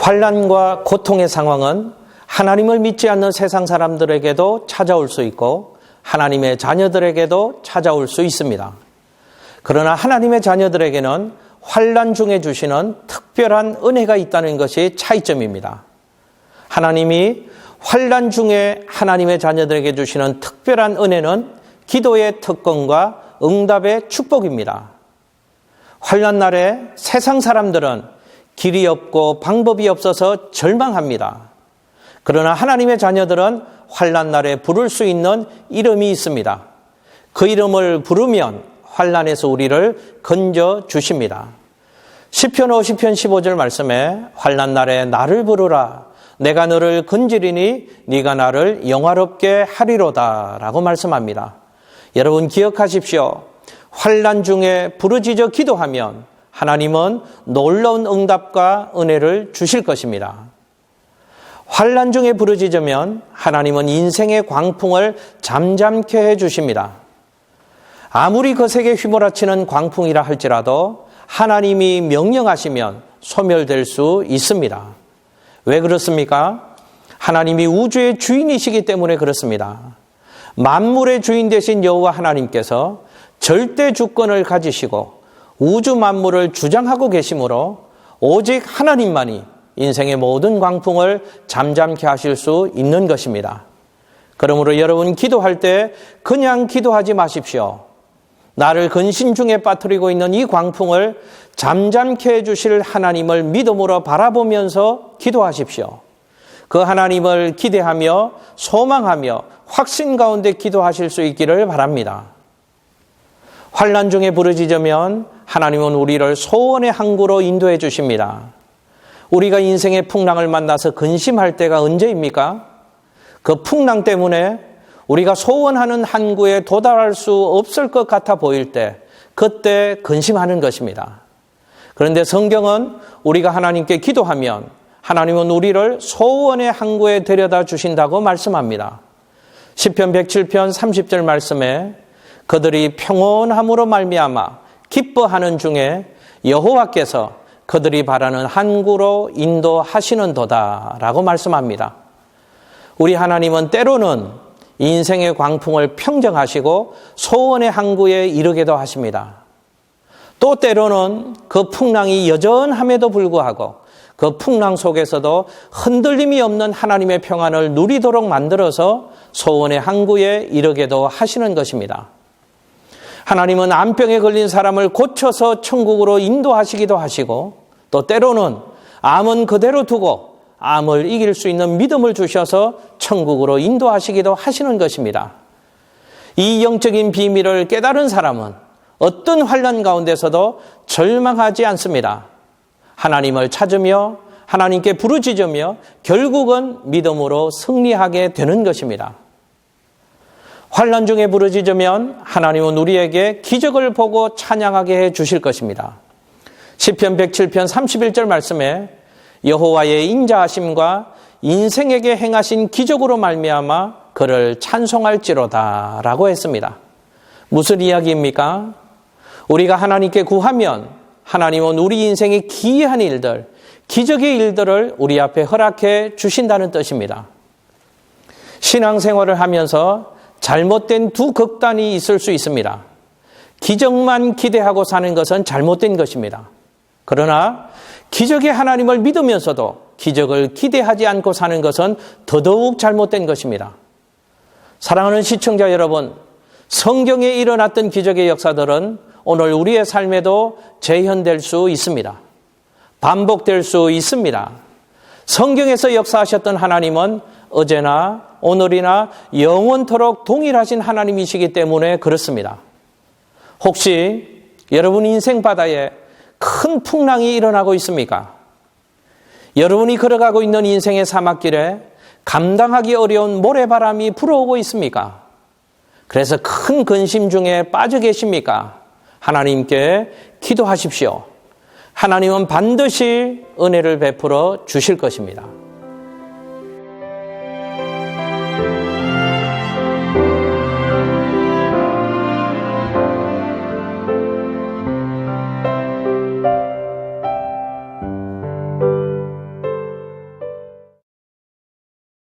환난과 고통의 상황은 하나님을 믿지 않는 세상 사람들에게도 찾아올 수 있고 하나님의 자녀들에게도 찾아올 수 있습니다. 그러나 하나님의 자녀들에게는 환난 중에 주시는 특별한 은혜가 있다는 것이 차이점입니다. 하나님이 환난 중에 하나님의 자녀들에게 주시는 특별한 은혜는 기도의 특권과 응답의 축복입니다. 환난 날에 세상 사람들은 길이 없고 방법이 없어서 절망합니다. 그러나 하나님의 자녀들은 환난 날에 부를 수 있는 이름이 있습니다. 그 이름을 부르면 환난에서 우리를 건져 주십니다. 시편 50편 15절 말씀에 환난 날에 나를 부르라 내가 너를 건지리니 네가 나를 영화롭게 하리로다 라고 말씀합니다. 여러분 기억하십시오. 환난 중에 부르짖어 기도하면 하나님은 놀라운 응답과 은혜를 주실 것입니다. 환난 중에 부르짖으면 하나님은 인생의 광풍을 잠잠케 해주십니다. 아무리 거세게 휘몰아치는 광풍이라 할지라도 하나님이 명령하시면 소멸될 수 있습니다. 왜 그렇습니까? 하나님이 우주의 주인이시기 때문에 그렇습니다. 만물의 주인 되신 여호와 하나님께서 절대 주권을 가지시고 우주 만물을 주장하고 계시므로 오직 하나님만이 인생의 모든 광풍을 잠잠케 하실 수 있는 것입니다. 그러므로 여러분 기도할 때 그냥 기도하지 마십시오. 나를 근심 중에 빠뜨리고 있는 이 광풍을 잠잠케 해주실 하나님을 믿음으로 바라보면서 기도하십시오. 그 하나님을 기대하며 소망하며 확신 가운데 기도하실 수 있기를 바랍니다. 환난 중에 부르짖으면 하나님은 우리를 소원의 항구로 인도해 주십니다. 우리가 인생의 풍랑을 만나서 근심할 때가 언제입니까? 그 풍랑 때문에 우리가 소원하는 항구에 도달할 수 없을 것 같아 보일 때 그때 근심하는 것입니다. 그런데 성경은 우리가 하나님께 기도하면 하나님은 우리를 소원의 항구에 데려다 주신다고 말씀합니다. 시편 107편 30절 말씀에 그들이 평온함으로 말미암아 기뻐하는 중에 여호와께서 그들이 바라는 항구로 인도하시는도다 라고 말씀합니다. 우리 하나님은 때로는 인생의 광풍을 평정하시고 소원의 항구에 이르게도 하십니다. 또 때로는 그 풍랑이 여전함에도 불구하고 그 풍랑 속에서도 흔들림이 없는 하나님의 평안을 누리도록 만들어서 소원의 항구에 이르게도 하시는 것입니다. 하나님은 암병에 걸린 사람을 고쳐서 천국으로 인도하시기도 하시고 또 때로는 암은 그대로 두고 암을 이길 수 있는 믿음을 주셔서 천국으로 인도하시기도 하시는 것입니다. 이 영적인 비밀을 깨달은 사람은 어떤 환난 가운데서도 절망하지 않습니다. 하나님을 찾으며 하나님께 부르짖으며 결국은 믿음으로 승리하게 되는 것입니다. 환난 중에 부르짖으면 하나님은 우리에게 기적을 보고 찬양하게 해 주실 것입니다. 시편 107편 31절 말씀에 여호와의 인자하심과 인생에게 행하신 기적으로 말미암아 그를 찬송할지로다 라고 했습니다. 무슨 이야기입니까? 우리가 하나님께 구하면 하나님은 우리 인생의 기이한 일들, 기적의 일들을 우리 앞에 허락해 주신다는 뜻입니다. 신앙생활을 하면서 잘못된 두 극단이 있을 수 있습니다. 기적만 기대하고 사는 것은 잘못된 것입니다. 그러나 기적의 하나님을 믿으면서도 기적을 기대하지 않고 사는 것은 더더욱 잘못된 것입니다. 사랑하는 시청자 여러분, 성경에 일어났던 기적의 역사들은 오늘 우리의 삶에도 재현될 수 있습니다. 반복될 수 있습니다. 성경에서 역사하셨던 하나님은 어제나 오늘이나 영원토록 동일하신 하나님이시기 때문에 그렇습니다. 혹시 여러분 인생 바다에 큰 풍랑이 일어나고 있습니까? 여러분이 걸어가고 있는 인생의 사막길에 감당하기 어려운 모래바람이 불어오고 있습니까? 그래서 큰 근심 중에 빠져 계십니까? 하나님께 기도하십시오. 하나님은 반드시 은혜를 베풀어 주실 것입니다.